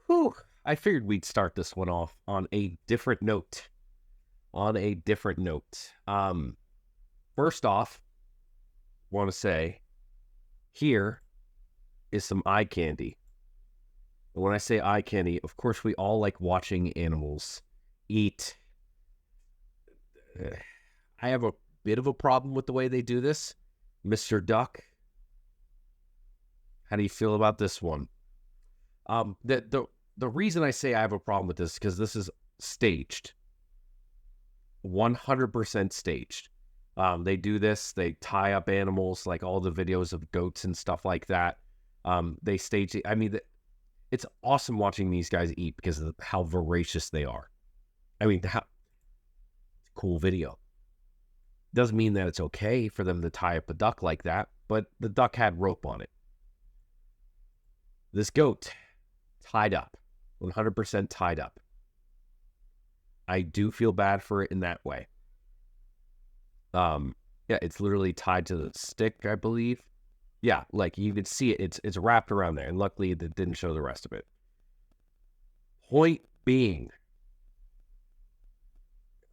Whew, I figured we'd start this one off on a different note. First off, want to say here is some eye candy. And when I say eye candy, of course, we all like watching animals eat. I have a bit of a problem with the way they do this. Mr. Duck, how do you feel about this one? The reason I say I have a problem with this is because this is staged. 100% staged. They do this. They tie up animals, like all the videos of goats and stuff like that. They stage it. I mean, it's awesome watching these guys eat because of how voracious they are. I mean, cool video. Doesn't mean that it's okay for them to tie up a duck like that, but the duck had rope on it. This goat, tied up, 100% tied up. I do feel bad for it in that way. Yeah, it's literally tied to the stick, I believe. Yeah, like you can see it. It's wrapped around there, and luckily it didn't show the rest of it. Point being,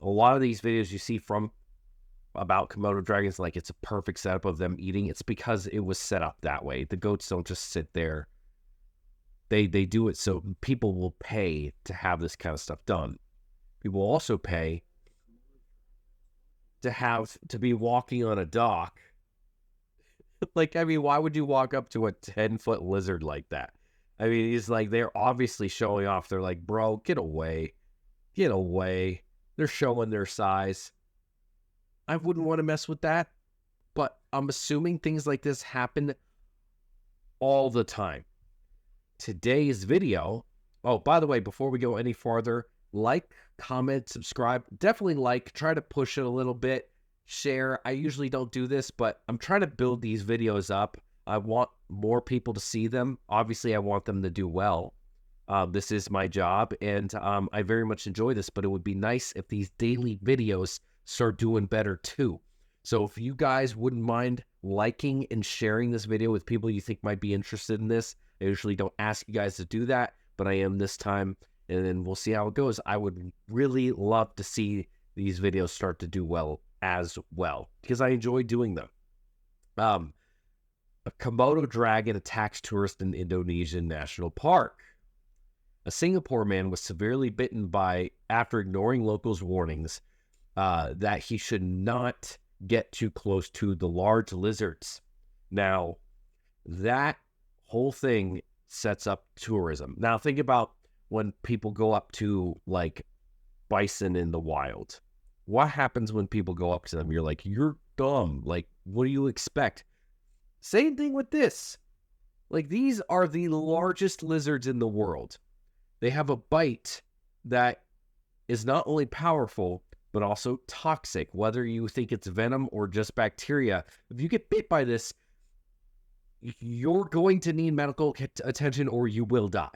a lot of these videos you see about Komodo dragons, like it's a perfect setup of them eating. It's because it was set up that way. The goats don't just sit there. They do it so people will pay to have this kind of stuff done. People also pay to be walking on a dock. Like, I mean, why would you walk up to a 10-foot lizard like that? I mean, it's like they're obviously showing off. They're like, bro, get away. Get away. They're showing their size. I wouldn't want to mess with that. But I'm assuming things like this happen all the time. Today's video. Oh, by the way, before we go any farther, like, comment, subscribe. Definitely like. Try to push it a little bit. Share. I usually don't do this, but I'm trying to build these videos up. I want more people to see them. Obviously, I want them to do well. This is my job, and I very much enjoy this, but it would be nice if these daily videos start doing better too. So if you guys wouldn't mind liking and sharing this video with people you think might be interested in this, I usually don't ask you guys to do that, but I am this time, and then we'll see how it goes. I would really love to see these videos start to do well as well, because I enjoy doing them. A Komodo dragon attacks tourist in Indonesian National Park. A Singapore man was severely bitten after ignoring locals' warnings that he should not get too close to the large lizards. Now, that whole thing sets up tourism. Now, think about when people go up to, like, bison in the wild. What happens when people go up to them? You're like, you're dumb. Like, what do you expect? Same thing with this. Like, these are the largest lizards in the world. They have a bite that is not only powerful, but also toxic, whether you think it's venom or just bacteria. If you get bit by this, you're going to need medical attention or you will die.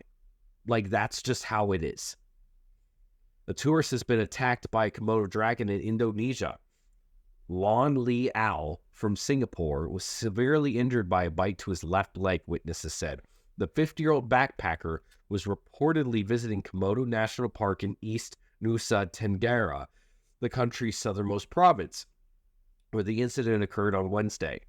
Like, that's just how it is. A tourist has been attacked by a Komodo dragon in Indonesia. Lon Lee Owl from Singapore was severely injured by a bite to his left leg, witnesses said. The 50-year-old backpacker was reportedly visiting Komodo National Park in East Nusa Tenggara, the country's southernmost province, where the incident occurred on Wednesday.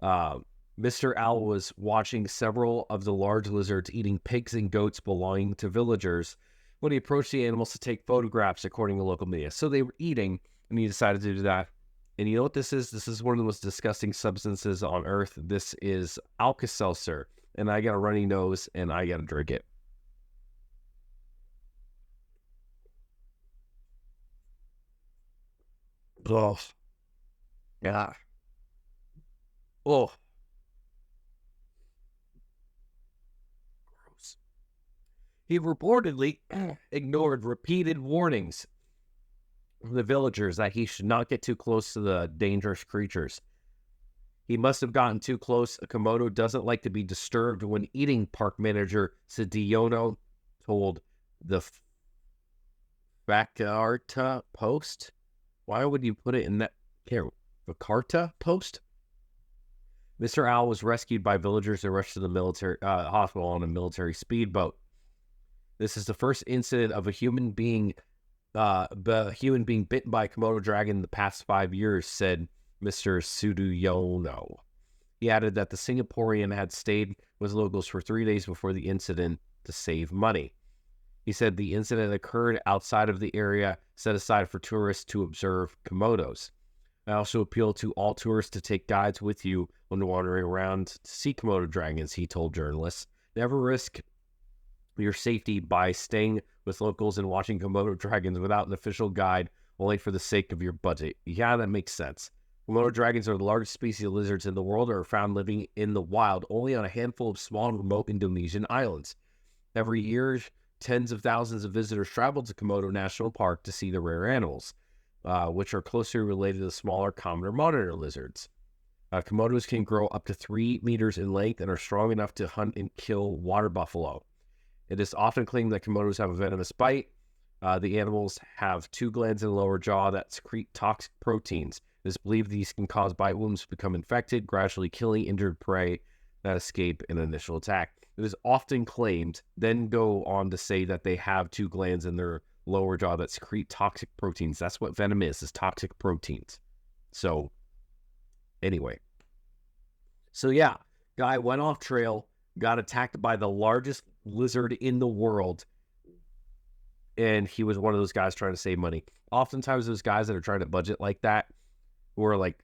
Mr. Owl was watching several of the large lizards eating pigs and goats belonging to villagers when he approached the animals to take photographs, according to local media. So they were eating, and he decided to do that. And you know what this is? This is one of the most disgusting substances on earth. This is Alka-Seltzer, and I got a runny nose, and I got to drink it. Oh, yeah. Oh. Gross. He reportedly ignored repeated warnings from the villagers that he should not get too close to the dangerous creatures. He must have gotten too close. A Komodo doesn't like to be disturbed when eating, park manager Sediono told the Jakarta Post. Why would you put it in that? Here, Jakarta Post? Mr. Owl was rescued by villagers and rushed to the military hospital on a military speedboat. This is the first incident of a human being bitten by a Komodo dragon in the past 5 years, said Mr. Suduyono. He added that the Singaporean had stayed with locals for 3 days before the incident to save money. He said the incident occurred outside of the area set aside for tourists to observe Komodos. I also appeal to all tourists to take guides with you when wandering around to see Komodo dragons, he told journalists. Never risk your safety by staying with locals and watching Komodo dragons without an official guide, only for the sake of your budget. Yeah, that makes sense. Komodo dragons are the largest species of lizards in the world and are found living in the wild only on a handful of small and remote Indonesian islands. Every year, tens of thousands of visitors travel to Komodo National Park to see the rare animals, which are closely related to the smaller, commoner monitor lizards. Komodos can grow up to 3 meters in length and are strong enough to hunt and kill water buffalo. It is often claimed that Komodos have a venomous bite. The animals have 2 glands in the lower jaw that secrete toxic proteins. It is believed these can cause bite wounds to become infected, gradually killing injured prey that escape an initial attack. It is often claimed, then go on to say that they have 2 glands in their lower jaw that secrete toxic proteins. That's what venom is toxic proteins. So, anyway. So, yeah, guy went off trail, got attacked by the largest lizard in the world, and he was one of those guys trying to save money. Oftentimes, those guys that are trying to budget like that, who are like,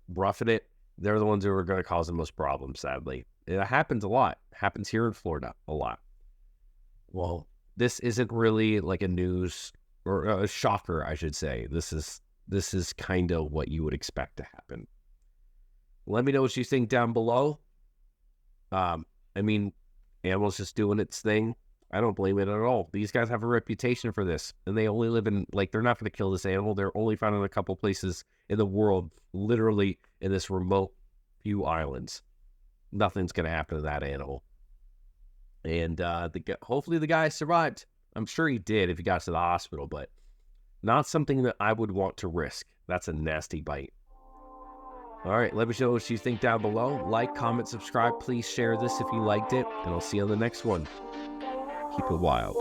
roughing it, they're the ones who are going to cause the most problems, sadly. It happens a lot. It happens here in Florida a lot. Well, this isn't really like a news or a shocker, I should say. This is kind of what you would expect to happen. Let me know what you think down below. Animals just doing its thing. I don't blame it at all. These guys have a reputation for this, and they only live in, they're not going to kill this animal. They're only found in a couple places in the world, literally in this remote few islands. Nothing's going to happen to that animal. And hopefully the guy survived. I'm sure he did if he got to the hospital, but not something that I would want to risk. That's a nasty bite. All right, let me know what you think down below. Like, comment, subscribe. Please share this if you liked it, and I'll see you on the next one. Keep it wild.